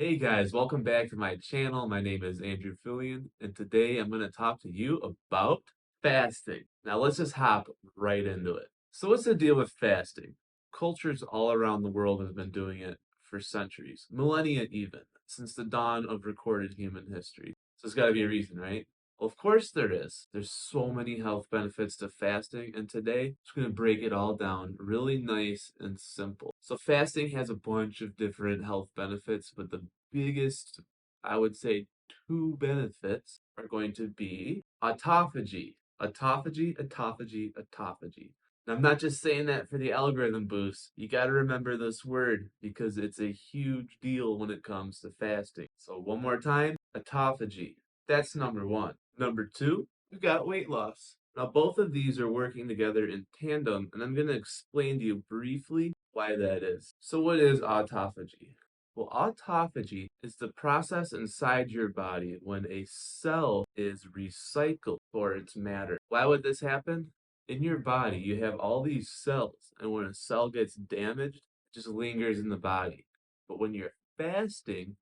Hey guys, welcome back to my channel. My name is Andrew Fillion, and today I'm going to talk to you about fasting. Now let's just hop right into it. So what's the deal with fasting? Cultures all around the world have been doing it for centuries, millennia even, since the dawn of recorded human history. So there's got to be a reason, right? Well, of course there is. There's so many health benefits to fasting, and today I'm just going to break it all down really nice and simple. So fasting has a bunch of different health benefits, but the biggest, I would say, two benefits are going to be autophagy. Autophagy. And I'm not just saying that for the algorithm boost. You got to remember this word because it's a huge deal when it comes to fasting. So one more time, autophagy. That's number one. Number two, we've got weight loss. Now, both of these are working together in tandem, and I'm going to explain to you briefly why that is. So, what is autophagy? Well, autophagy is the process inside your body when a cell is recycled for its matter. Why would this happen? In your body, you have all these cells, and when a cell gets damaged, it just lingers in the body. But when you're fasting,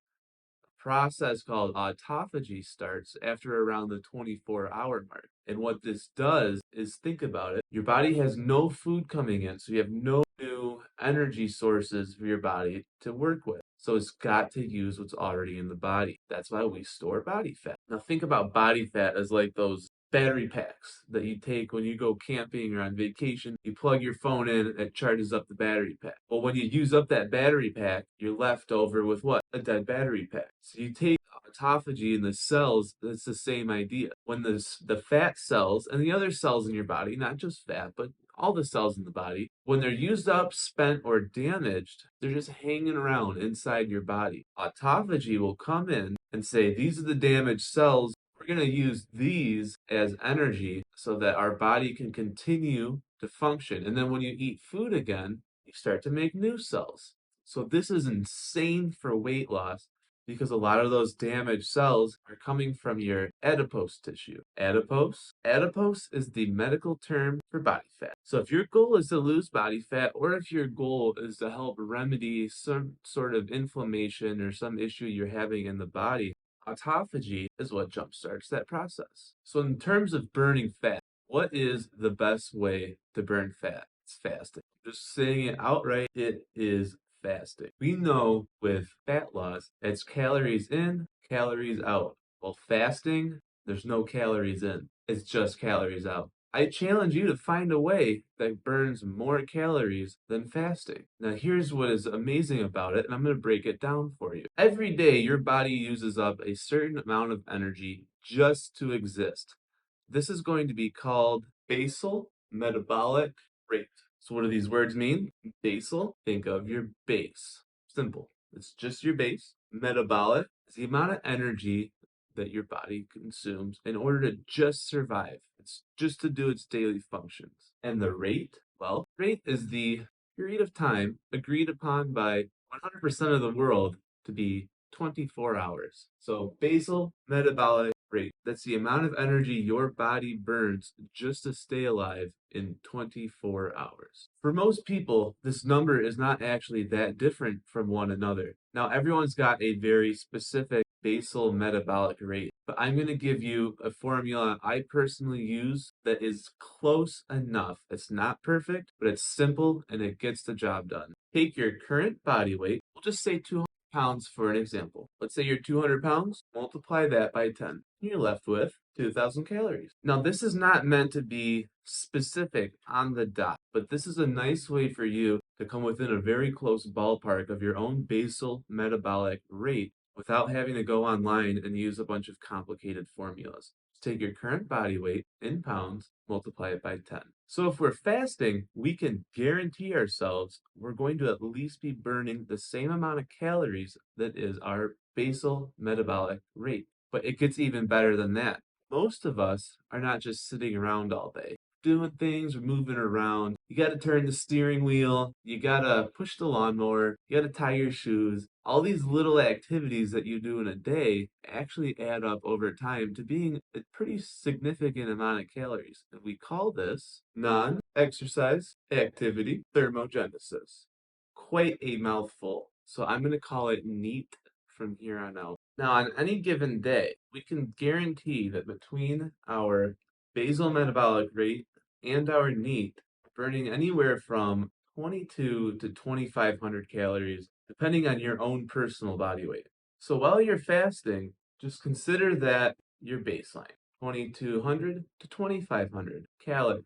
process called autophagy starts after around the 24-hour mark. And what this does is think about it. Your body has no food coming in, so you have no new energy sources for your body to work with. So it's got to use what's already in the body. That's why we store body fat. Now think about body fat as like those battery packs that you take when you go camping or on vacation. You plug your phone in, it charges up the battery pack. Well, when you use up that battery pack, you're left over with what? A dead battery pack. So you take autophagy in the cells, that's the same idea. When the fat cells and the other cells in your body, not just fat, but all the cells in the body, when they're used up, spent, or damaged, they're just hanging around inside your body. Autophagy will come in and say, these are the damaged cells. We're going to use these as energy so that our body can continue to function. And then when you eat food again, you start to make new cells. So this is insane for weight loss because a lot of those damaged cells are coming from your adipose tissue. Adipose is the medical term for body fat. So if your goal is to lose body fat, or if your goal is to help remedy some sort of inflammation or some issue you're having in the body, autophagy is what jumpstarts that process. So in terms of burning fat, what is the best way to burn fat? It's fasting. Just saying it outright, it is fasting. We know with fat loss, it's calories in, calories out. While fasting, there's no calories in. It's just calories out. I challenge you to find a way that burns more calories than fasting. Now, here's what is amazing about it, and I'm going to break it down for you. Every day, your body uses up a certain amount of energy just to exist. This is going to be called basal metabolic rate. So what do these words mean? Basal, think of your base. Simple. It's just your base. Metabolic is the amount of energy that your body consumes in order to just survive. It's just to do its daily functions. And the rate, well, rate is the period of time agreed upon by 100% of the world to be 24 hours. So basal metabolic rate, that's the amount of energy your body burns just to stay alive in 24 hours. For most people, this number is not actually that different from one another. Now, everyone's got a very specific basal metabolic rate, but I'm going to give you a formula I personally use that is close enough. It's not perfect, but it's simple and it gets the job done. Take your current body weight, we'll just say 200 pounds for an example. Let's say you're 200 pounds, multiply that by 10. You're left with 2,000 calories. Now, this is not meant to be specific on the dot, but this is a nice way for you to come within a very close ballpark of your own basal metabolic rate without having to go online and use a bunch of complicated formulas. Just take your current body weight in pounds, multiply it by 10. So if we're fasting, we can guarantee ourselves we're going to at least be burning the same amount of calories that is our basal metabolic rate. But it gets even better than that. Most of us are not just sitting around all day doing things, we're moving around. You got to turn the steering wheel, you got to push the lawnmower, you got to tie your shoes. All these little activities that you do in a day actually add up over time to being a pretty significant amount of calories. And we call this non-exercise activity thermogenesis. Quite a mouthful. So I'm going to call it NEAT from here on out. Now, on any given day, we can guarantee that between our basal metabolic rate and our NEAT, burning anywhere from 22 to 2,500 calories, depending on your own personal body weight. So while you're fasting, just consider that your baseline, 2,200 to 2,500 calories.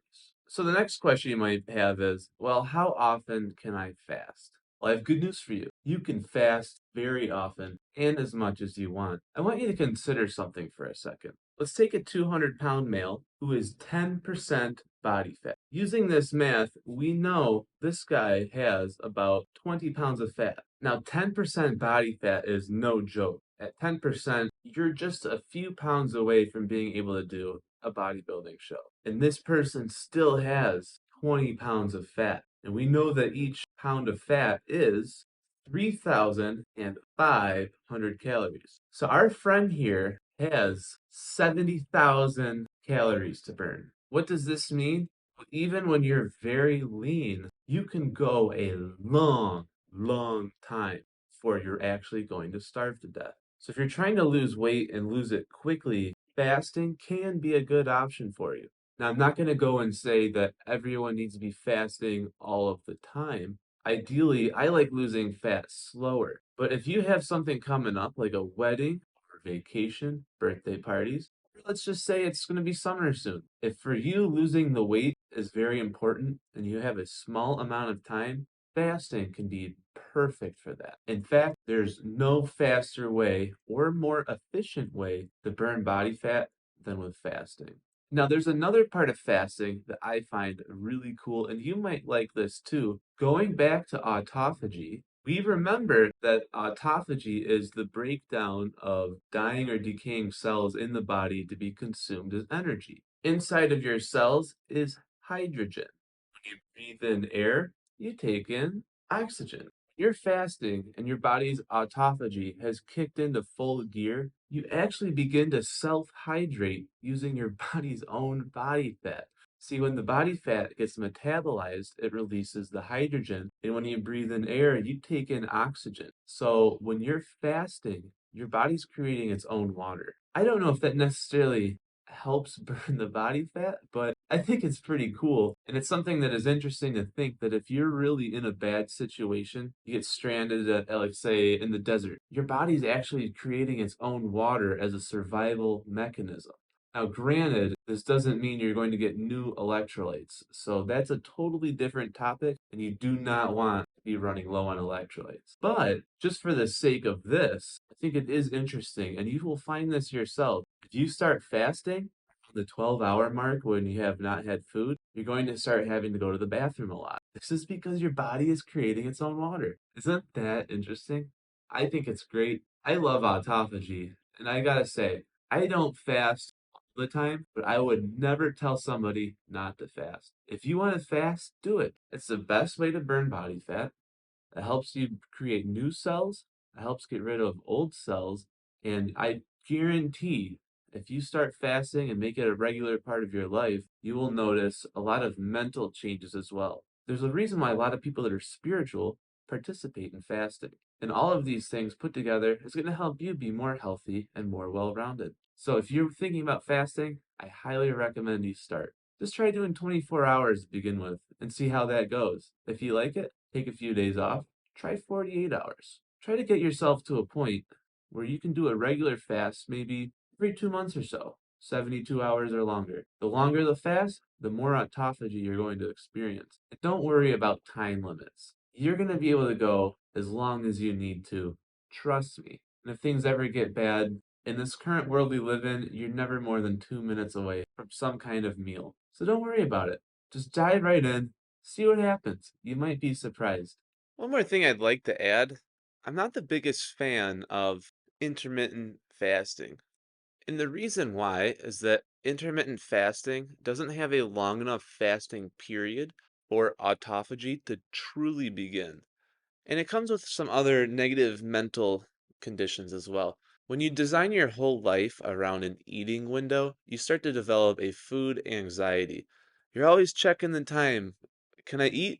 So the next question you might have is, well, how often can I fast? Well, I have good news for you. You can fast very often and as much as you want. I want you to consider something for a second. Let's take a 200-pound male who is 10% body fat. Using this math, we know this guy has about 20 pounds of fat. Now, 10% body fat is no joke. At 10%, you're just a few pounds away from being able to do a bodybuilding show. And this person still has 20 pounds of fat. And we know that each pound of fat is 3,500 calories. So our friend here has 70,000 calories to burn. What does this mean? Even when you're very lean, you can go a long time before you're actually going to starve to death. So if you're trying to lose weight and lose it quickly, fasting can be a good option for you. Now, I'm not going to go and say that everyone needs to be fasting all of the time. Ideally, I like losing fat slower. But if you have something coming up, like a wedding or vacation, birthday parties, let's just say it's going to be summer soon. If for you losing the weight is very important and you have a small amount of time, fasting can be perfect for that. In fact, there's no faster way or more efficient way to burn body fat than with fasting. Now, there's another part of fasting that I find really cool, and you might like this too. Going back to autophagy, we remember that autophagy is the breakdown of dying or decaying cells in the body to be consumed as energy. Inside of your cells is hydrogen. When you breathe in air, you take in oxygen. You're fasting and your body's autophagy has kicked into full gear. You actually begin to self-hydrate using your body's own body fat. See, when the body fat gets metabolized, it releases the hydrogen, and when you breathe in air, you take in oxygen. So when you're fasting, your body's creating its own water. I don't know if that necessarily helps burn the body fat, but I think it's pretty cool. And it's something that is interesting to think that if you're really in a bad situation, you get stranded at, like, say, in the desert, your body's actually creating its own water as a survival mechanism. Now, granted, this doesn't mean you're going to get new electrolytes. So that's a totally different topic, and you do not want to be running low on electrolytes. But just for the sake of this, I think it is interesting, and you will find this yourself. If you start fasting, the 12-hour mark when you have not had food, you're going to start having to go to the bathroom a lot. This is because your body is creating its own water. Isn't that interesting? I think it's great. I love autophagy, and I gotta say, I don't fast all the time, but I would never tell somebody not to fast. If you want to fast, do it. It's the best way to burn body fat. It helps you create new cells, it helps get rid of old cells, and I guarantee if you start fasting and make it a regular part of your life, you will notice a lot of mental changes as well. There's a reason why a lot of people that are spiritual participate in fasting. And all of these things put together is going to help you be more healthy and more well-rounded. So if you're thinking about fasting, I highly recommend you start. Just try doing 24 hours to begin with and see how that goes. If you like it, take a few days off. Try 48 hours. Try to get yourself to a point where you can do a regular fast maybe every 2 months or so, 72 hours or longer. The longer the fast, the more autophagy you're going to experience. And don't worry about time limits. You're going to be able to go as long as you need to. Trust me. And if things ever get bad, in this current world we live in, you're never more than 2 minutes away from some kind of meal. So don't worry about it. Just dive right in, see what happens. You might be surprised. One more thing I'd like to add. I'm not the biggest fan of intermittent fasting. And the reason why is that intermittent fasting doesn't have a long enough fasting period for autophagy to truly begin. And it comes with some other negative mental conditions as well. When you design your whole life around an eating window, you start to develop a food anxiety. You're always checking the time. Can I eat?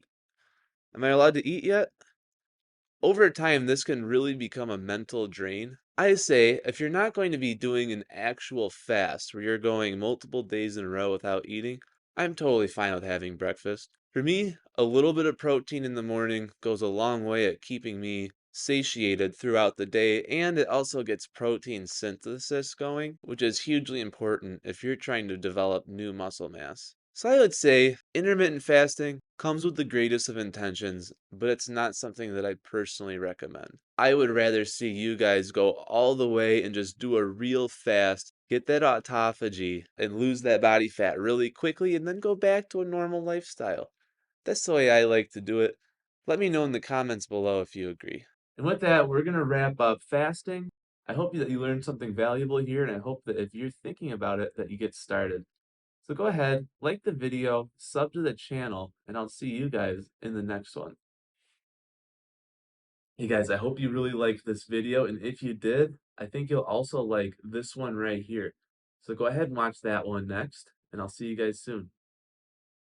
Am I allowed to eat yet? Over time, this can really become a mental drain. I say if you're not going to be doing an actual fast where you're going multiple days in a row without eating, I'm totally fine with having breakfast. For me, a little bit of protein in the morning goes a long way at keeping me satiated throughout the day, and it also gets protein synthesis going, which is hugely important if you're trying to develop new muscle mass. So I would say intermittent fasting comes with the greatest of intentions, but it's not something that I personally recommend. I would rather see you guys go all the way and just do a real fast, get that autophagy, and lose that body fat really quickly, and then go back to a normal lifestyle. That's the way I like to do it. Let me know in the comments below if you agree. And with that, we're going to wrap up fasting. I hope that you learned something valuable here, and I hope that if you're thinking about it, that you get started. So go ahead, like the video, sub to the channel, and I'll see you guys in the next one. Hey guys, I hope you really liked this video, and if you did, I think you'll also like this one right here. So go ahead and watch that one next, and I'll see you guys soon.